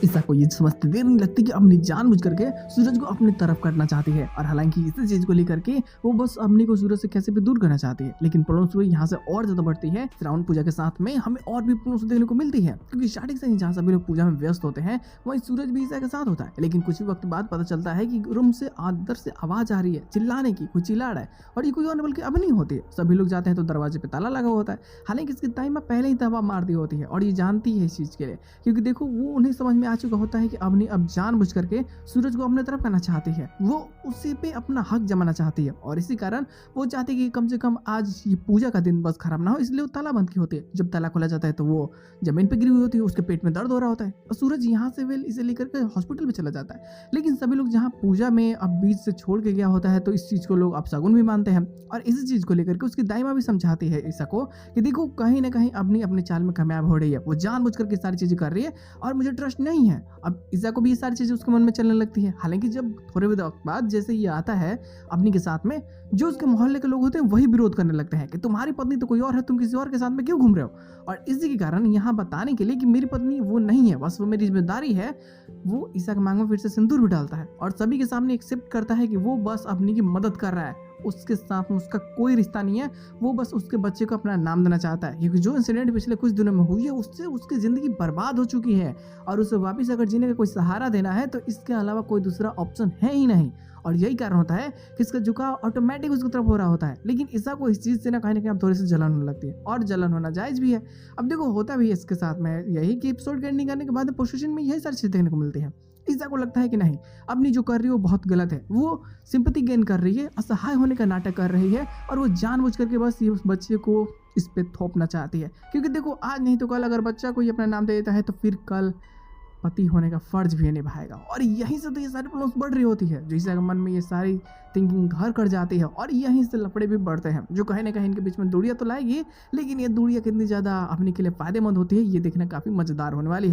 ईसा को ये समझते देर नहीं लगती कि अपनी जानबूझ करके सूरज को अपनी तरफ करना चाहती है, और हालांकि इसी चीज को लेकर के वो बस अपनी को सूरज से कैसे भी दूर करना चाहती है। लेकिन प्रॉब्लम्स यहाँ से और ज्यादा बढ़ती है। श्रावण पूजा के साथ में हमें और भी प्रॉब्लम्स देखने को मिलती है, क्योंकि स्टार्टिंग से ही जहाँ सभी लोग पूजा में व्यस्त होते हैं वहीं सूरज भी ईसा के साथ होता है। लेकिन कुछ ही वक्त बाद पता चलता है कि रूम से अंदर से आवाज आ रही है चिल्लाने की, कोई चिल्ला रहा है, और ये कोई और बल्कि अब नहीं होती है। सभी लोग जाते हैं तो दरवाजे पे ताला लगा होता है। हालांकि इसकी दाई माँ पहले ही दबा मार दी होती है और ये जानती है इस चीज के लिए, क्योंकि देखो वो उन्हें समझ में आ चुका होता है कि अवनी अब जानबूझ करके सूरज को अपने तरफ करना चाहती है, वो उसी पे अपना हक जमाना चाहती है, और इसी कारण वो चाहती है कि कम से कम आज ये पूजा का दिन बस खराब ना हो, इसलिए वो ताला बंद की होती है। जब ताला खोला जाता है तो वो जमीन पे गिरी हुई होती है, उसके पेट में दर्द हो रहा होता है, और सूरज यहाँ से वेल इसे लेकर के हॉस्पिटल में चला जाता है। लेकिन सभी लोग जहाँ पूजा में अब बीच से छोड़ के गया होता है तो इस चीज को लोग अपशगुन भी मानते हैं, और इसी चीज को लेकर के उसकी दाइमा भी समझाती है ईसा को कि देखो कहीं ना कहीं अपनी अपनी चाल में कामयाब हो रही है, वो जानबूझ करके सारी चीजें कर रही है और मुझे ट्रस्ट नहीं है। अब ईसा को भी ये सारी चीजें उसके मन में चलने लगती है। हालांकि जब थोड़े वक्त बाद जैसे ये आता है अपनी के साथ में, जो उसके मोहल्ले के लोग होते हैं वही विरोध करने लगते हैं कि तुम्हारी पत्नी तो कोई और है, तुम किसी और के साथ में क्यों घूम रहे हो। और इसी के कारण यहाँ बताने के लिए कि मेरी पत्नी वो नहीं है, बस वो मेरी जिम्मेदारी है, वो ईसा के मांग में फिर से सिंदूर भी डालता है और सभी के सामने एक्सेप्ट करता है कि वो बस अपनी की मदद कर रहा है, उसके साथ में उसका कोई रिश्ता नहीं है, वो बस उसके बच्चे को अपना नाम देना चाहता है, क्योंकि जो इंसिडेंट पिछले कुछ दिनों में हुई है उससे उसकी जिंदगी बर्बाद हो चुकी है, और उसे वापस अगर जीने का कोई सहारा देना है तो इसके अलावा कोई दूसरा ऑप्शन है ही नहीं। और यही कारण होता है कि इसका झुकाव ऑटोमेटिक उसकी तरफ हो रहा होता है। लेकिन ईसा को इस चीज से ना कहीं ना कहीं अब थोड़ी सी जलन होने लगती है, और जलन होना जायज भी है। अब देखो होता भी है इसके साथ में यही कि एपिसोड के एंडिंग करने के बाद पोजीशन में यही सारी चीजें देखने को मिलती है। ईसा को लगता है कि नहीं, अपनी जो कर रही है वो बहुत गलत है, वो सिंपैथी गेन कर रही है, असहाय होने का नाटक कर रही है, और वो जानबूझ करके बस ये उस बच्चे को इस पे थोपना चाहती है। क्योंकि देखो आज नहीं तो कल अगर बच्चा को ये अपना नाम दे देता है तो फिर कल पति होने का फर्ज भी निभाएगा, और यहीं से तो ये सारी प्रॉब्लम्स बढ़ रही होती है। जिसके मन में ये सारी थिंकिंग घर कर जाती है, और यहीं से लफड़े भी बढ़ते हैं, जो कहीं ना कहीं इनके बीच में दूरियां तो लाएगी, लेकिन ये दूरियां कितनी ज़्यादा अपने के लिए फायदेमंद होती है ये देखना काफ़ी मज़ेदार होने वाली है।